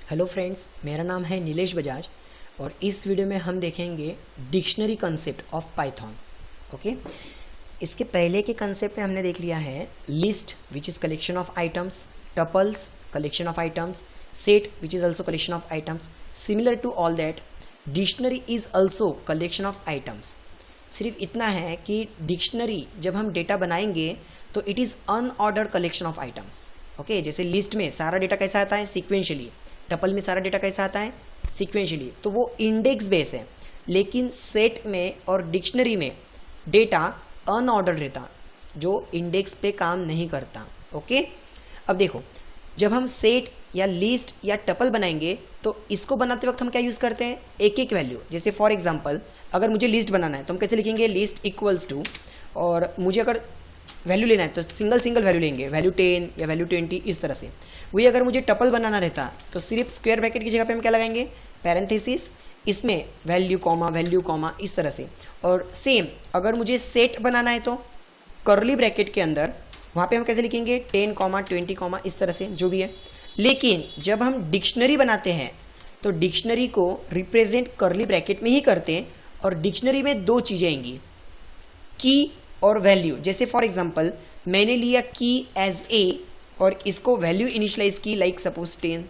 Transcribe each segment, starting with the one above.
Hello friends, मेरा नाम है नीलेश बजाज और इस वीडियो में हम देखेंगे dictionary concept of Python. Okay, इसके पहले के कंसेप्ट में हमने देख लिया है list which is collection of items, tuples collection of items, set which is also collection of items. Similar to all that dictionary is also collection of items. सिर्फ इतना है कि डिक्शनरी जब हम डेटा बनाएंगे तो it is unordered collection of items. Okay, जैसे list में सारा डेटा कैसा आता है सिक्वेंशली, टपल में सारा डेटा कैसा आता है सीक्वेंशियली, तो वो इंडेक्स बेस है। लेकिन सेट में और डिक्शनरी में डेटा अनऑर्डर रहता, जो इंडेक्स पे काम नहीं करता। ओके, अब देखो, जब हम सेट या लिस्ट या टपल बनाएंगे तो इसको बनाते वक्त हम क्या यूज करते हैं, एक एक वैल्यू। जैसे फॉर एग्जांपल अगर मुझे लिस्ट बनाना है तो हम कैसे लिखेंगे, लिस्ट इक्वल्स टू, और मुझे अगर वैल्यू लेना है तो सिंगल सिंगल वैल्यू लेंगे, वैल्यू 10 या वैल्यू 20, इस तरह से। वही अगर मुझे टपल बनाना रहता तो सिर्फ स्क्वायर ब्रैकेट की जगह पे हम क्या लगाएंगे, पैरेंथेसिस, इसमें वैल्यू कॉमा, इस तरह से। और सेम अगर मुझे सेट बनाना है तो कर्ली ब्रैकेट के अंदर वहाँ पे हम कैसे लिखेंगे, 10 20 इस तरह से, जो भी है। लेकिन जब हम डिक्शनरी बनाते हैं तो डिक्शनरी को रिप्रेजेंट कर्ली ब्रैकेट में ही करते हैं, और डिक्शनरी में दो चीजें आएंगी, की और वैल्यू। जैसे फॉर एग्जांपल मैंने लिया की एज ए और इसको वैल्यू इनिशियलाइज की, लाइक सपोज 10,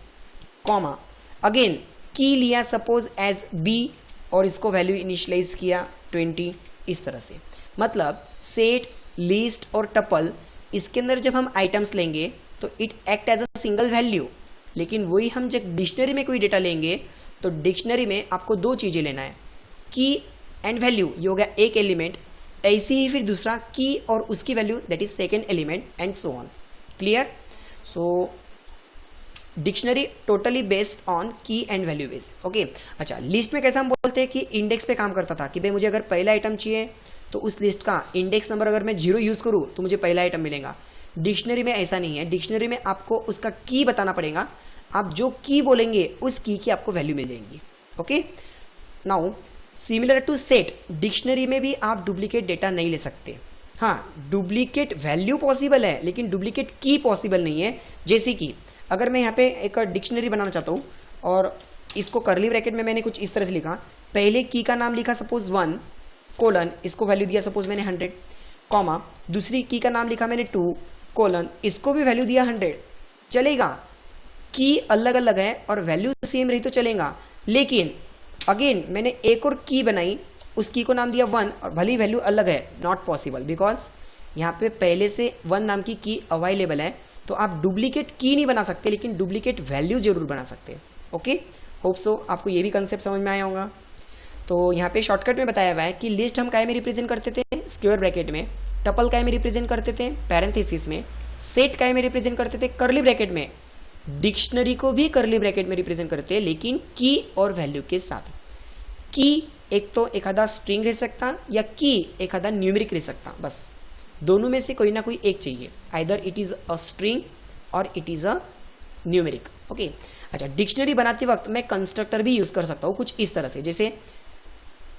कॉमा, अगेन की लिया सपोज एज बी और इसको वैल्यू इनिशियलाइज किया 20, इस तरह से। मतलब सेट, लिस्ट और टपल, इसके अंदर जब हम आइटम्स लेंगे तो it act as a single value. लेकिन वही हम जब डिक्शनरी में कोई डेटा लेंगे तो डिक्शनरी में आपको दो चीजें लेना है, की एंड वैल्यू, ये हो गया एक एलिमेंट, ऐसे ही फिर दूसरा की और उसकी value, that is second element, and so on. Clear? So dictionary totally based on की एंड वैल्यू बेस्ड। ओके, अच्छा, लिस्ट में कैसा हम बोलते हैं कि इंडेक्स पे काम करता था, कि भाई मुझे अगर पहला आइटम चाहिए तो उस लिस्ट का इंडेक्स नंबर अगर मैं 0 यूज करूँ तो मुझे पहला आइटम मिलेगा। डिक्शनरी में ऐसा नहीं है, डिक्शनरी में आपको उसका की बताना पड़ेगा, आप जो की बोलेंगे उस की आपको वैल्यू मिल जाएंगी। Okay, now similar to set, dictionary में भी आप डुप्लीकेट डेटा नहीं ले सकते। हाँ, डुप्लीकेट वैल्यू पॉसिबल है लेकिन डुप्लीकेट की पॉसिबल नहीं है। जैसे कि अगर मैं यहाँ पे एक डिक्शनरी बनाना चाहता हूँ और इसको कर्ली ब्रैकेट में मैंने कुछ इस तरह से लिखा, पहले की का नाम लिखा सपोज 1 कोलन, इसको वैल्यू दिया सपोज मैंने 100, कॉमा, दूसरी की का नाम लिखा मैंने 2 कोलन, इसको भी वैल्यू दिया 100, चलेगा। की अलग अलग है और वैल्यू सेम रही तो चलेगा। लेकिन अगेन मैंने एक और की बनाई, उस की को नाम दिया 1 और भली वैल्यू अलग है, नॉट पॉसिबल, बिकॉज यहाँ पे पहले से 1 नाम की अवेलेबल है। तो आप डुप्लीकेट की नहीं बना सकते लेकिन डुप्लीकेट वैल्यू जरूर बना सकते हैं। ओके, होप सो आपको ये भी कंसेप्ट समझ में आया होगा। तो यहाँ पे शॉर्टकट में बताया हुआ है कि लिस्ट हम काय में रिप्रेजेंट करते थे, स्क्वायर ब्रैकेट में, टपल काय में रिप्रेजेंट करते थे, पैरेंथेसिस में, सेट काय में रिप्रेजेंट करते थे, कर्ली ब्रैकेट में, डिक्शनरी को भी कर्ली ब्रैकेट में रिप्रेजेंट करते हैं लेकिन की और वैल्यू के साथ। की एक तो एक आधा स्ट्रिंग रह सकता या की एक आधा न्यूमेरिक रह सकता, बस दोनों में से कोई ना कोई एक चाहिए, either it is a string और it is a numeric. Okay, अच्छा, डिक्शनरी बनाते वक्त मैं कंस्ट्रक्टर भी यूज कर सकता हूँ कुछ इस तरह से, जैसे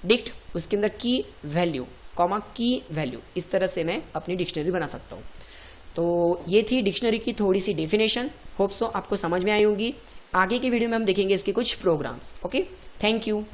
डिक्ट, उसके अंदर की वैल्यू कॉमा की वैल्यू, इस तरह से मैं अपनी डिक्शनरी बना सकता हूँ। तो ये थी डिक्शनरी की थोड़ी सी डेफिनेशन, होप सो आपको समझ में आई होगी। आगे की वीडियो में हम देखेंगे इसके कुछ प्रोग्राम्स। Okay, thank you.